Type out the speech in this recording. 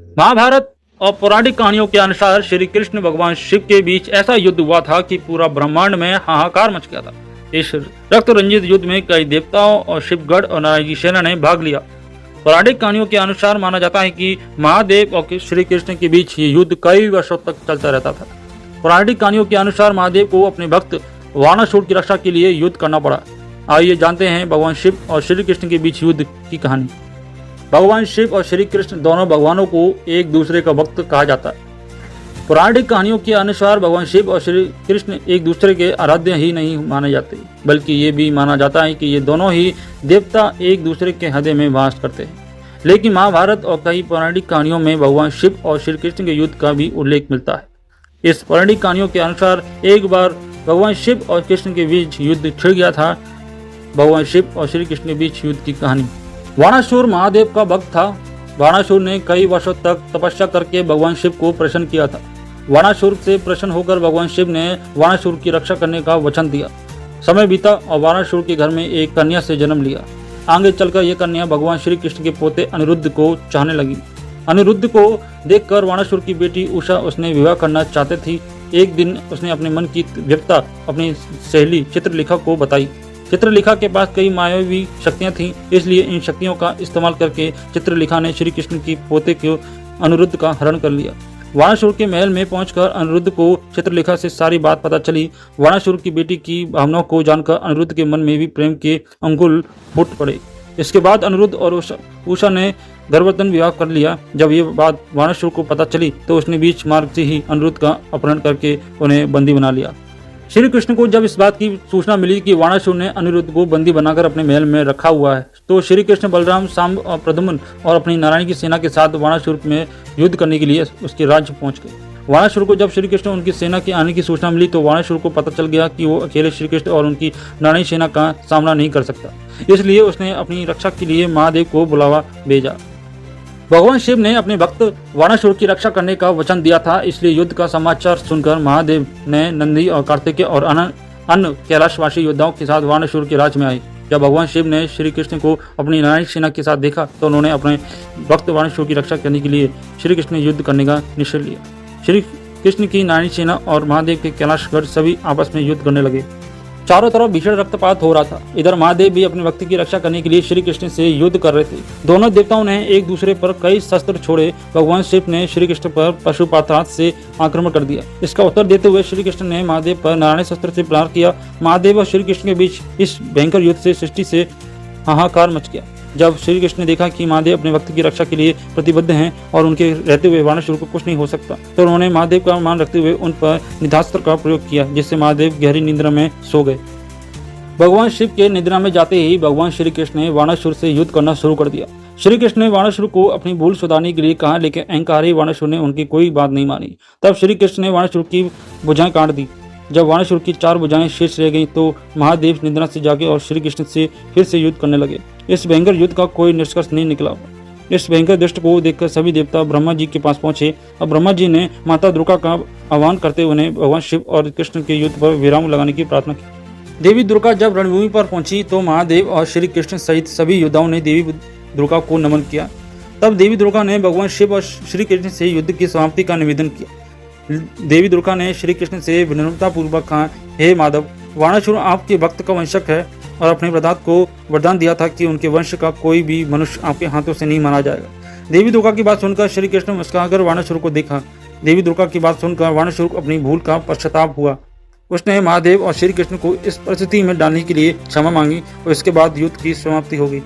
महाभारत और पौराणिक कहानियों के अनुसार श्री कृष्ण भगवान शिव के बीच ऐसा युद्ध हुआ था कि पूरा ब्रह्मांड में हाहाकार मच गया था। इस रक्त रंजित युद्ध में कई देवताओं और शिवगढ़ और नारायण की सेना ने भाग लिया। पौराणिक कहानियों के अनुसार माना जाता है कि महादेव और श्री कृष्ण के बीच ये युद्ध कई वर्षों तक चलता रहता था। पौराणिक कहानियों के अनुसार महादेव को अपने भक्त वाणासुर की रक्षा के लिए युद्ध करना पड़ा। आइए जानते हैं भगवान शिव और श्री कृष्ण के बीच युद्ध की कहानी। भगवान शिव और श्री कृष्ण दोनों भगवानों को एक दूसरे का भक्त कहा जाता है। पौराणिक कहानियों के अनुसार भगवान शिव और श्री कृष्ण एक दूसरे के आराध्य ही नहीं माने जाते, बल्कि ये भी माना जाता है कि ये दोनों ही देवता एक दूसरे के हृदय में वास करते हैं। लेकिन महाभारत और कई पौराणिक कहानियों में भगवान शिव और श्री कृष्ण के युद्ध का भी उल्लेख मिलता है। इस पौराणिक कहानियों के अनुसार एक बार भगवान शिव और कृष्ण के बीच युद्ध छिड़ गया था। भगवान शिव और श्री कृष्ण के बीच युद्ध की कहानी। वाणासुर महादेव का भक्त था। वाणासुर ने कई वर्षों तक तपस्या करके भगवान शिव को प्रसन्न किया था। वाणासुर से प्रसन्न होकर भगवान शिव ने वाणासुर की रक्षा करने का वचन दिया। समय बीता और वाणासुर के घर में एक कन्या से जन्म लिया। आगे चलकर यह कन्या भगवान श्री कृष्ण के पोते अनिरुद्ध को चाहने लगी। अनिरुद्ध को देखकर वाणासुर की बेटी उषा उसने विवाह करना चाहते थी। एक दिन उसने अपने मन की व्यथा अपनी सहेली चित्रलेखा को बताई। चित्रलेखा के पास कई मायावी शक्तियां थीं, इसलिए इन शक्तियों का इस्तेमाल करके चित्रलेखा ने श्री कृष्ण की पोते को अनिरुद्ध का हरण कर लिया। वाणासुर के महल में पहुंचकर अनिरुद्ध को चित्रलेखा से सारी बात पता चली। वाणासुर की बेटी की भावनाओं को जानकर अनिरुद्ध के मन में भी प्रेम के अंकुर फूट पड़े। इसके बाद अनिरुद्ध और उषा ने गर्भवतन विवाह कर लिया। जब ये बात वाणासुर को पता चली तो उसने बीच मार्ग से ही अनिरुद्ध का अपहरण करके उन्हें बंदी बना लिया। श्री कृष्ण को जब इस बात की सूचना मिली कि वाणासुर ने अनिरुद्ध को बंदी बनाकर अपने महल में रखा हुआ है, तो श्री कृष्ण बलराम सांब और प्रद्युम्न और अपनी नारायण की सेना के साथ वाणासुर में युद्ध करने के लिए उसके राज्य पहुंच गए। वाणासुर को जब श्री कृष्ण उनकी सेना के आने की सूचना मिली तो वाणासुर को पता चल गया कि वो अकेले श्री कृष्ण और उनकी नारायण सेना का सामना नहीं कर सकता। इसलिए उसने अपनी रक्षा के लिए महादेव को बुलावा भेजा। भगवान शिव ने अपने भक्त वाणासुर की रक्षा करने का वचन दिया था, इसलिए युद्ध का समाचार सुनकर महादेव ने नंदी और कार्तिकेय और अन्य कैलाशवासी योद्धाओं के साथ वाणासुर के राज्य में आए। जब भगवान शिव ने श्री कृष्ण को अपनी नारायण सेना के साथ देखा तो उन्होंने अपने भक्त वाणासुर की रक्षा करने के लिए श्री कृष्ण ने युद्ध करने का निश्चय लिया। श्री कृष्ण की नारायण सेना और महादेव के कैलाशगढ़ सभी आपस में युद्ध करने लगे। चारों तरफ भीषण रक्तपात हो रहा था। इधर महादेव भी अपने भक्त की रक्षा करने के लिए श्री कृष्ण से युद्ध कर रहे थे। दोनों देवताओं ने एक दूसरे पर कई शस्त्र छोड़े। भगवान शिव ने श्री कृष्ण पर पशुपाताल से आक्रमण कर दिया। इसका उत्तर देते हुए श्री कृष्ण ने महादेव पर नारायण शस्त्र से प्रहार किया। महादेव और श्री कृष्ण के बीच इस भयंकर युद्ध से सृष्टि से हाहाकार मच गया। जब श्री कृष्ण ने देखा कि महादेव अपने भक्त की रक्षा के लिए प्रतिबद्ध हैं और उनके रहते हुए वाणासुर को कुछ नहीं हो सकता, तो उन्होंने महादेव का मान रखते हुए उन पर निधास्त्र का प्रयोग किया, जिससे महादेव गहरी निद्रा में सो गए। भगवान शिव के निद्रा में जाते ही भगवान श्री कृष्ण ने वाणासुर से युद्ध करना शुरू कर दिया। श्री कृष्ण ने वाणासुर को अपनी भूल सुधारने के लिए कहा, लेकिन अहंकारी वाणासुर ने उनकी कोई बात नहीं मानी। तब श्री कृष्ण ने वाणासुर की भुजाएं काट दी। जब वाणासुर की 4 भुजाएं शेष रह गईं तो महादेव निद्रा से जागे और श्री कृष्ण से फिर से युद्ध करने लगे। इस भयंकर युद्ध का कोई निष्कर्ष नहीं निकला। इस भयंकर दृश्य को देखकर सभी देवता ब्रह्मा जी के पास पहुंचे और ब्रह्मा जी ने माता दुर्गा का आह्वान करते हुए भगवान शिव और कृष्ण के युद्ध पर विराम लगाने की प्रार्थना की। देवी दुर्गा जब रणभूमि पर पहुंची तो महादेव और श्री कृष्ण सहित सभी योद्धाओं ने देवी दुर्गा को नमन किया। तब देवी दुर्गा ने भगवान शिव और श्री कृष्ण से युद्ध की समाप्ति का निवेदन किया। देवी दुर्गा ने श्री कृष्ण से विनम्रता पूर्वक कहा, हे माधव, वाणासुर आपके भक्त का वंशक है और अपने प्रदात को वरदान दिया था कि उनके वंश का कोई भी मनुष्य आपके हाथों से नहीं मारा जाएगा। देवी दुर्गा की बात सुनकर श्री कृष्ण मुस्कुराकर वाणासुर को देखा। देवी दुर्गा की बात सुनकर वाणासुर अपनी भूल का पश्चाताप हुआ। उसने महादेव और श्री कृष्ण को इस परिस्थिति में डालने के लिए क्षमा मांगी और इसके बाद युद्ध की समाप्ति हो गई।